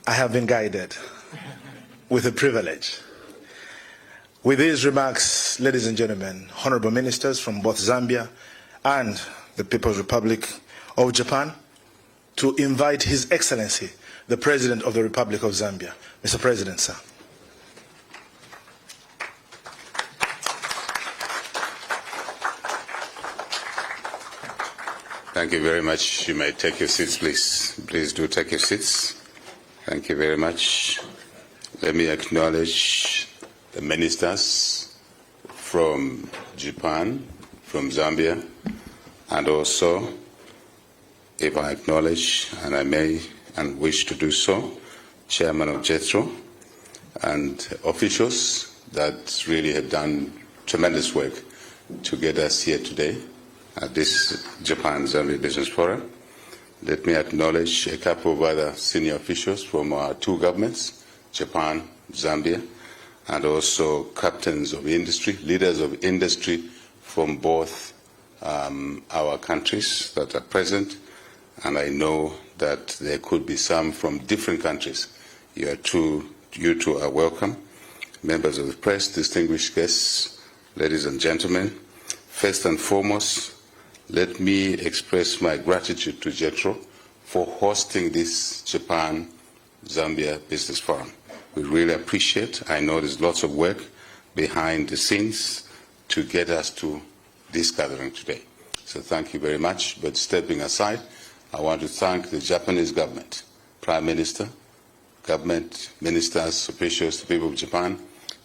I have been guided with a privilege. With these remarks, ladies and gentlemen, honorable ministers from both Zambia and the People's Republic of Japan, to invite His Excellency, the President of the Republic of Zambia. Mr. President, sir. Thank you very much. You may take your seats, please. Please do take your seats. Thank you very much. Let me acknowledge the ministers from Japan, from Zambia, and also, if I acknowledge, and I may and wish to do so, Chairman of JETRO and officials that really have done tremendous work to get us here today at this Japan-Zambia Business Forum. Let me acknowledge a couple of other senior officials from our two governments, Japan, Zambia, and also captains of industry, leaders of industry from both our countries that are present, and I know that there could be some from different countries. You two are welcome. Members of the press, distinguished guests, ladies and gentlemen, first and foremost, let me express my gratitude to JETRO for hosting this Japan-Zambia Business Forum. We really appreciate. I know there's lots of work behind the scenes to get us to this gathering today. So thank you very much. But stepping aside, I want to thank the Japanese government, Prime Minister, government, ministers, officials, the people of Japan,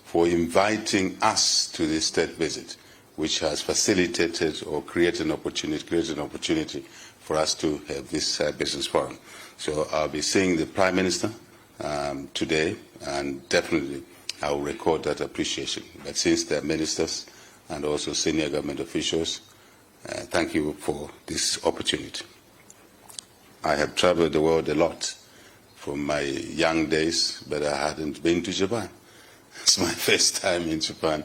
for inviting us to this state visit, which has facilitated or created an opportunity for us to have this business forum. So I'll be seeing the Prime Minister today, and definitely I will record that appreciation. But since they're ministers and also senior government officials, thank you for this opportunity. I have traveled the world a lot from my young days, but I hadn't been to Japan. It's my first time in Japan.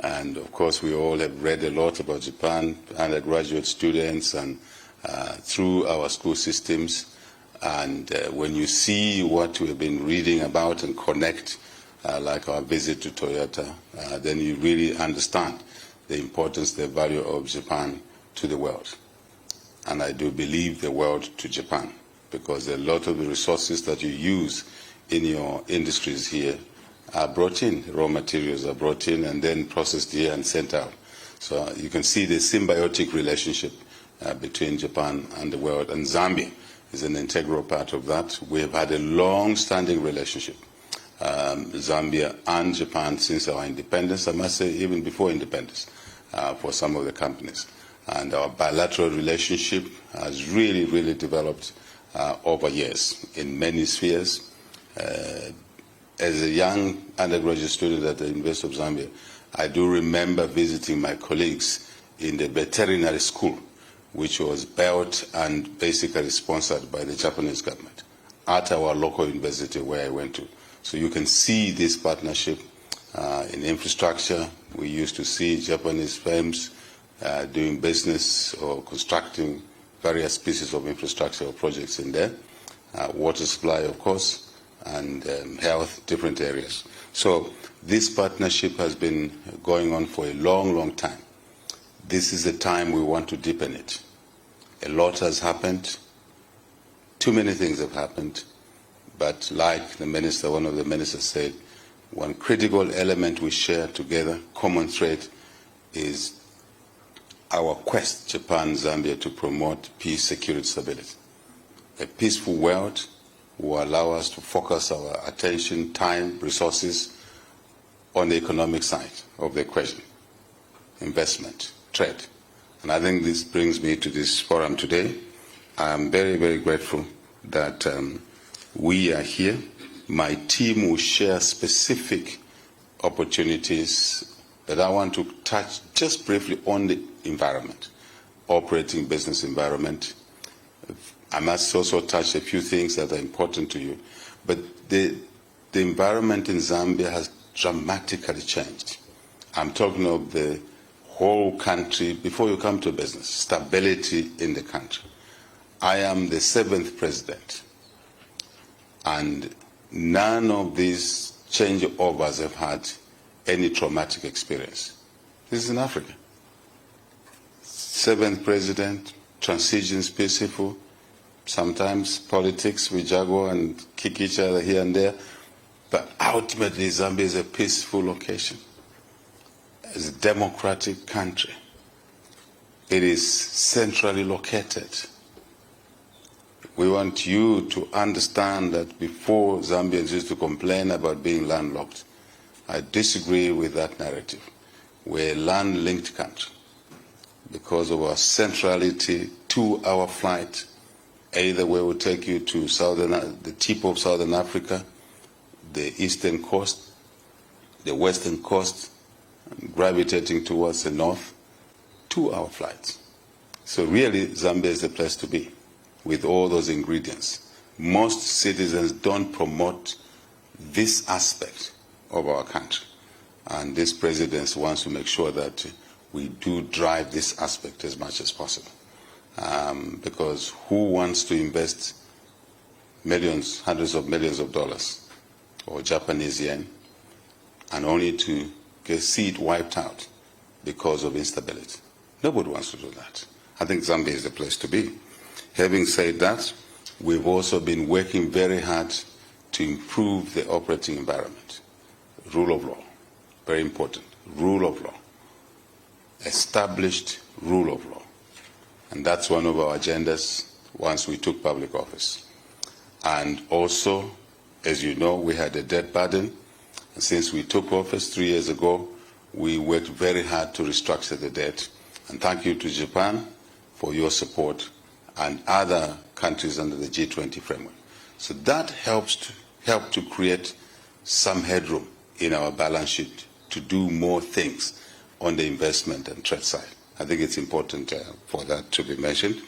And of course, we all have read a lot about Japan, undergraduate students, and through our school systems. And when you see what we have been reading about and connect, like our visit to Toyota, then you really understand the importance, the value of Japan to the world. And I do believe the world to Japan, because a lot of the resources that you use in your industries here are brought in, raw materials are brought in and then processed here and sent out. So you can see the symbiotic relationship between Japan and the world, and Zambia is an integral part of that. We have had a long-standing relationship, Zambia and Japan, since our independence, I must say even before independence, for some of the companies. And our bilateral relationship has really, really developed over years in many spheres. As a young undergraduate student at the University of Zambia, I do remember visiting my colleagues in the veterinary school, which was built and basically sponsored by the Japanese government at our local university where I went to. So you can see this partnership in infrastructure. We used to see Japanese firms doing business or constructing various pieces of infrastructure or projects in there. Water supply, of course, and health, different areas. So this partnership has been going on for a long, long time. This is the time we want to deepen it. A lot has happened. Too many things have happened. But like the minister, one of the ministers said, one critical element we share together, common thread, is our quest, Japan, Zambia, to promote peace, security, stability. A peaceful world will allow us to focus our attention, time, resources on the economic side of the equation, investment, trade. And I think this brings me to this forum today. I am very, very grateful that we are here. My team will share specific opportunities, but I want to touch just briefly on the environment, operating business environment. I must also touch a few things that are important to you. But the environment in Zambia has dramatically changed. I'm talking of the whole country before you come to business, stability in the country. I am the 7th president, and none of these changeovers have had any traumatic experience. This is in Africa. 7th president, transitions peaceful. Sometimes politics, we juggle and kick each other here and there. But ultimately, Zambia is a peaceful location. It's a democratic country. It is centrally located. We want you to understand that before Zambians used to complain about being landlocked, I disagree with that narrative. We're a land-linked country because of our centrality to our flight. Either way will take you to the tip of Southern Africa, the eastern coast, the western coast, gravitating towards the north, 2-hour flights. So really, Zambia is the place to be with all those ingredients. Most citizens don't promote this aspect of our country. And this president wants to make sure that we do drive this aspect as much as possible. Because who wants to invest millions, hundreds of millions of dollars or Japanese yen and only to see it wiped out because of instability? Nobody wants to do that. I think Zambia is the place to be. Having said that, we've also been working very hard to improve the operating environment. Rule of law, very important. Rule of law. Established rule of law. And that's one of our agendas once we took public office. And also, as you know, we had a debt burden. And since we took office 3 years ago, we worked very hard to restructure the debt. And thank you to Japan for your support and other countries under the G20 framework. So that helped to create some headroom in our balance sheet to do more things on the investment and trade side. I think it's important for that to be mentioned.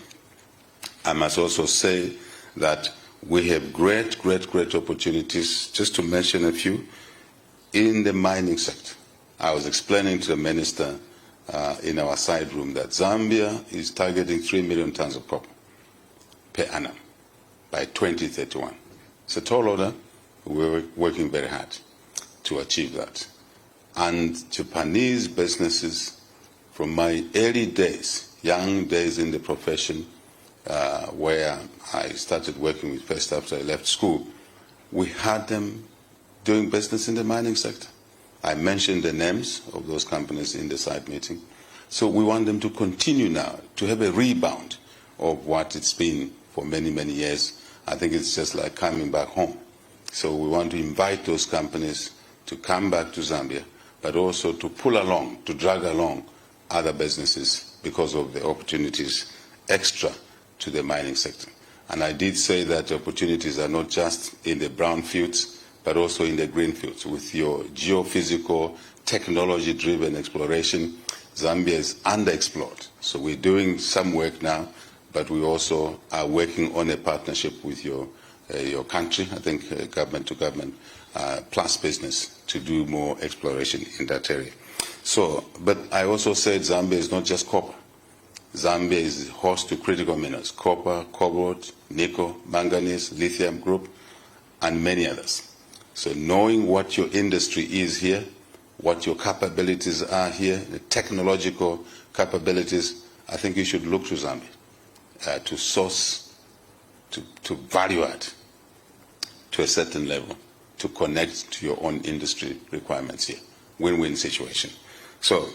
I must also say that we have great opportunities, just to mention a few, in the mining sector. I was explaining to the minister in our side room that Zambia is targeting 3 million tons of copper per annum by 2031. It's a tall order. We're working very hard to achieve that. And Japanese businesses, from my early days, young days in the profession, where I started working with first after I left school, we had them doing business in the mining sector. I mentioned the names of those companies in the side meeting. So we want them to continue now, to have a rebound of what it's been for many, many years. I think it's just like coming back home. So we want to invite those companies to come back to Zambia, but also to pull along, to drag along other businesses because of the opportunities extra to the mining sector. And I did say that opportunities are not just in the brown fields, but also in the green fields. With your geophysical, technology-driven exploration, Zambia is underexplored. So we're doing some work now, but we also are working on a partnership with your country, I think government to government, plus business, to do more exploration in that area. So, but I also said Zambia is not just copper. Zambia is host to critical minerals, copper, cobalt, nickel, manganese, lithium group, and many others. So knowing what your industry is here, what your capabilities are here, the technological capabilities, I think you should look to Zambia to source, to value add to a certain level, to connect to your own industry requirements here. Win-win situation. So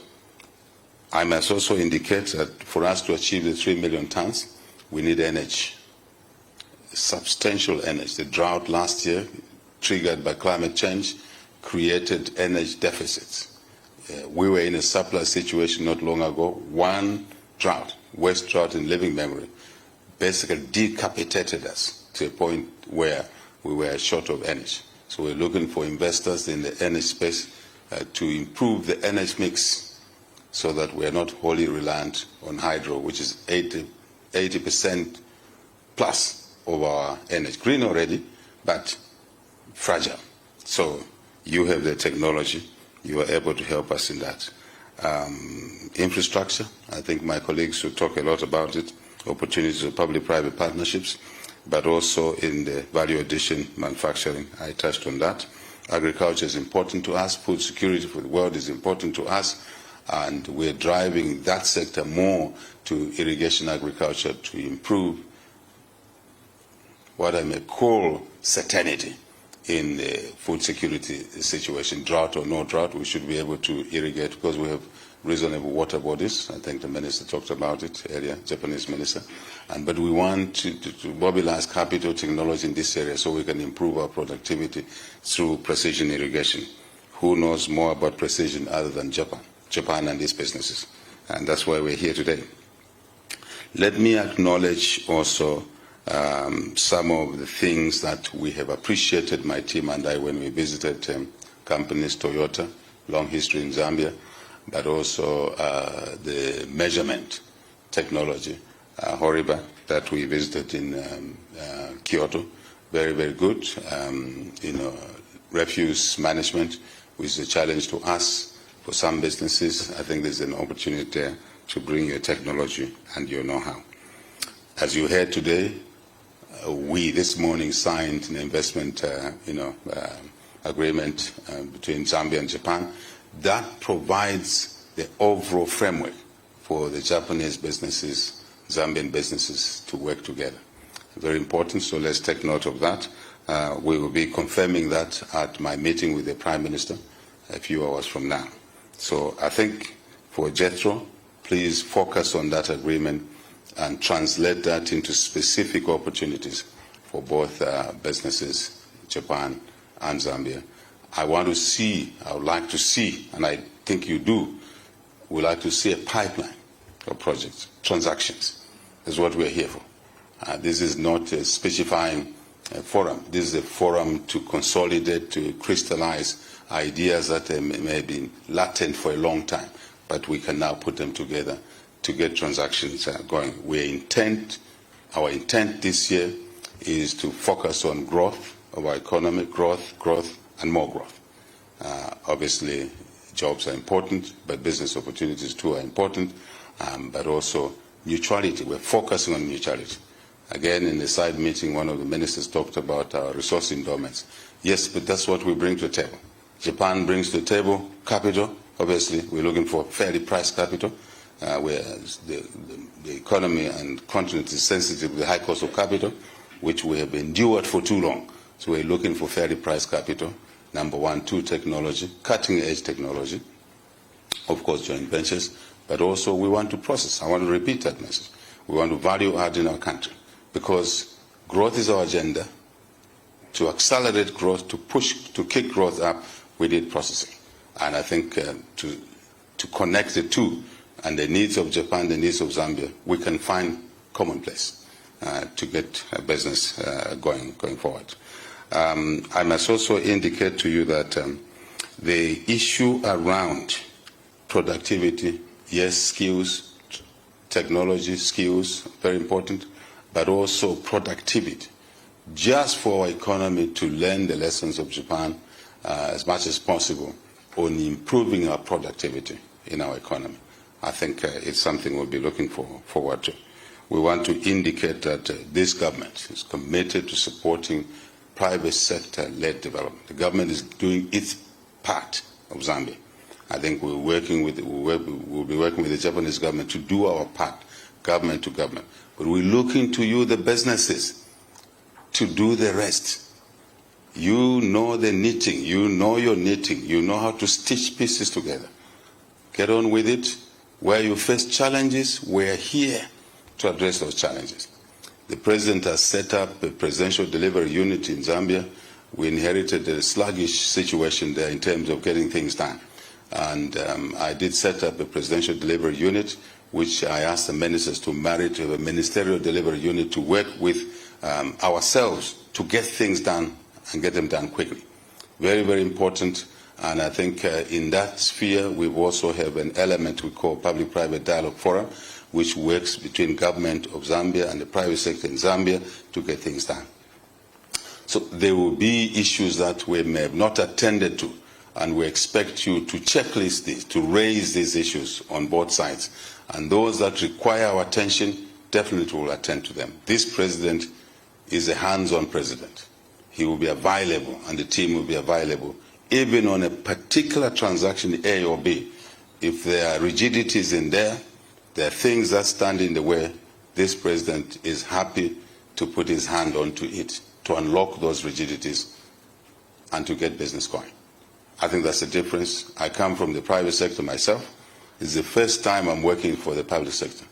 I must also indicate that for us to achieve the 3 million tons, we need energy, substantial energy. The drought last year, triggered by climate change, created energy deficits. We were in a surplus situation not long ago. One drought, worst drought in living memory, basically decapitated us to a point where we were short of energy. So we're looking for investors in the energy space to improve the energy mix so that we are not wholly reliant on hydro, which is 80% plus of our energy. Green already, but fragile. So you have the technology. You are able to help us in that. Infrastructure, I think my colleagues will talk a lot about it. Opportunities of public-private partnerships. but also in the value addition manufacturing. I touched on that. Agriculture is important to us. Food security for the world is important to us. And we're driving that sector more to irrigation agriculture to improve what I may call certainty in the food security situation. Drought or no drought, we should be able to irrigate because we have reasonable water bodies. I think the minister talked about it earlier, Japanese minister. But we want to mobilize capital technology in this area so we can improve our productivity through precision irrigation. Who knows more about precision other than Japan and its businesses? And that's why we're here today. Let me acknowledge also some of the things that we have appreciated, my team and I, when we visited companies, Toyota, long history in Zambia, but also the measurement technology, Horiba, that we visited in Kyoto, very, very good. Refuse management, which is a challenge to us. For some businesses, I think there's an opportunity there to bring your technology and your know-how. As you heard today, we this morning signed an investment agreement between Zambia and Japan that provides the overall framework for the Japanese businesses, Zambian businesses to work together. Very important, so let's take note of that. We will be confirming that at my meeting with the Prime Minister a few hours from now. So I think for JETRO, please focus on that agreement and translate that into specific opportunities for both businesses, Japan and Zambia. I would like to see, and I think you do, we'd like to see a pipeline of projects, transactions. That's what we're here for. This is not a specifying forum. This is a forum to consolidate, to crystallize ideas that may have been latent for a long time, but we can now put them together to get transactions going. Our intent this year is to focus on growth of our economy, growth, and more growth. Obviously, jobs are important, but business opportunities too are important, but also mutuality. We're focusing on mutuality. Again, in the side meeting, one of the ministers talked about our resource endowments. Yes, but that's what we bring to the table. Japan brings to the table capital. Obviously, we're looking for fairly priced capital, where the economy and continent is sensitive to the high cost of capital, which we have endured for too long. So we're looking for fairly priced capital. Number one, two, technology, cutting-edge technology. Of course, joint ventures, but also we want to process. I want to repeat that message. We want to value add in our country because growth is our agenda. To accelerate growth, to kick growth up, we need processing. And I think to connect the two and the needs of Japan, the needs of Zambia, we can find common place to get business going forward. I must also indicate to you that the issue around productivity, yes, skills, technology, skills, very important, but also productivity. Just for our economy to learn the lessons of Japan as much as possible on improving our productivity in our economy. I think it's something we'll be looking forward to. We want to indicate that this government is committed to supporting private sector-led development. The government is doing its part of Zambia. I think we'll be working with the Japanese government to do our part, government to government. But we're looking to you, the businesses, to do the rest. You know the knitting, you know your knitting, you know how to stitch pieces together. Get on with it. Where you face challenges, we're here to address those challenges. The President has set up a presidential delivery unit in Zambia. We inherited a sluggish situation there in terms of getting things done. And I did set up a presidential delivery unit, which I asked the ministers to marry to a ministerial delivery unit to work with ourselves to get things done and get them done quickly. Very, very important. And I think in that sphere, we also have an element we call public-private dialogue forum, which works between government of Zambia and the private sector in Zambia to get things done. So there will be issues that we may have not attended to, and we expect you to checklist these, to raise these issues on both sides. And those that require our attention, definitely will attend to them. This president is a hands-on president. He will be available, and the team will be available, even on a particular transaction, A or B. If there are rigidities in there are things that stand in the way, this president is happy to put his hand onto it, to unlock those rigidities and to get business going. I think that's the difference. I come from the private sector myself. It's the first time I'm working for the public sector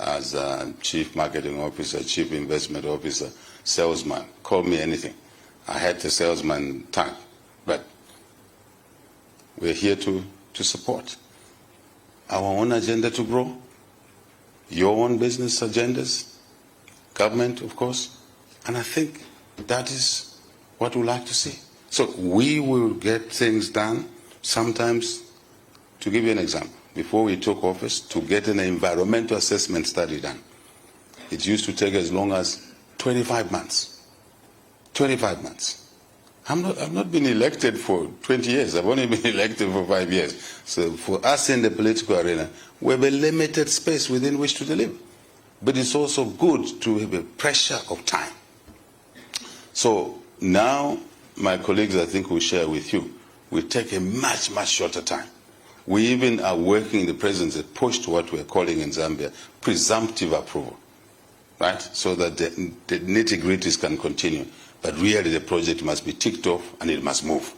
as a chief marketing officer, chief investment officer, salesman. Call me anything. I had the salesman tag, but we're here to support our own agenda to grow, your own business agendas, government, of course, and I think that is what we like to see. So we will get things done. Sometimes, to give you an example, before we took office, to get an environmental assessment study done, it used to take as long as 25 months. 25 months. I've not been elected for 20 years. I've only been elected for 5 years. So for us in the political arena, we have a limited space within which to deliver. But it's also good to have a pressure of time. So now, my colleagues, I think, will share with you, we take a much, much shorter time. We even are working, the presidency push to what we're calling in Zambia presumptive approval, right? So that the nitty-gritties can continue. But really the project must be ticked off and it must move.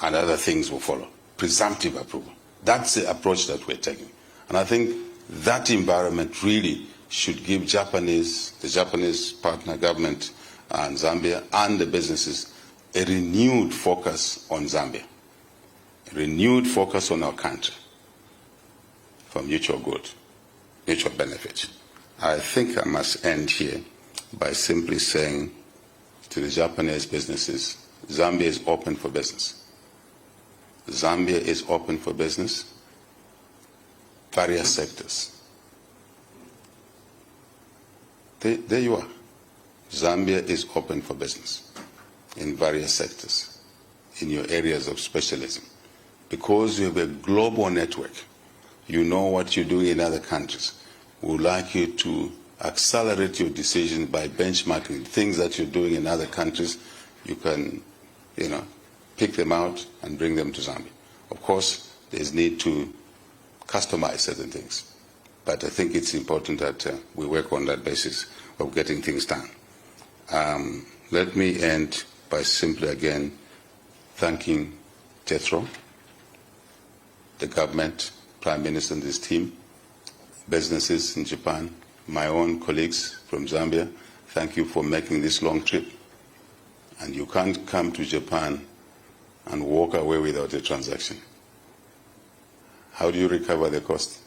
And other things will follow. Presumptive approval. That's the approach that we're taking. And I think that environment really should give the Japanese partner government and Zambia and the businesses a renewed focus on Zambia. A renewed focus on our country for mutual good, mutual benefit. I think I must end here by simply saying to the Japanese businesses, Zambia is open for business. Zambia is open for business, various sectors. There you are. Zambia is open for business in various sectors, in your areas of specialism. Because you have a global network, you know what you're doing in other countries. We would like you to accelerate your decisions by benchmarking things that you're doing in other countries. You can, pick them out and bring them to Zambia. Of course, there's need to customize certain things. But I think it's important that we work on that basis of getting things done. Let me end by simply again thanking JETRO, the government, Prime Minister and his team, businesses in Japan, my own colleagues from Zambia. Thank you for making this long trip. And you can't come to Japan and walk away without a transaction. How do you recover the cost?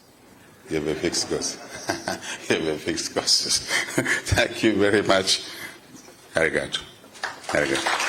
You have a fixed cost. You have a fixed cost. Thank you very much. Arigato. Arigato.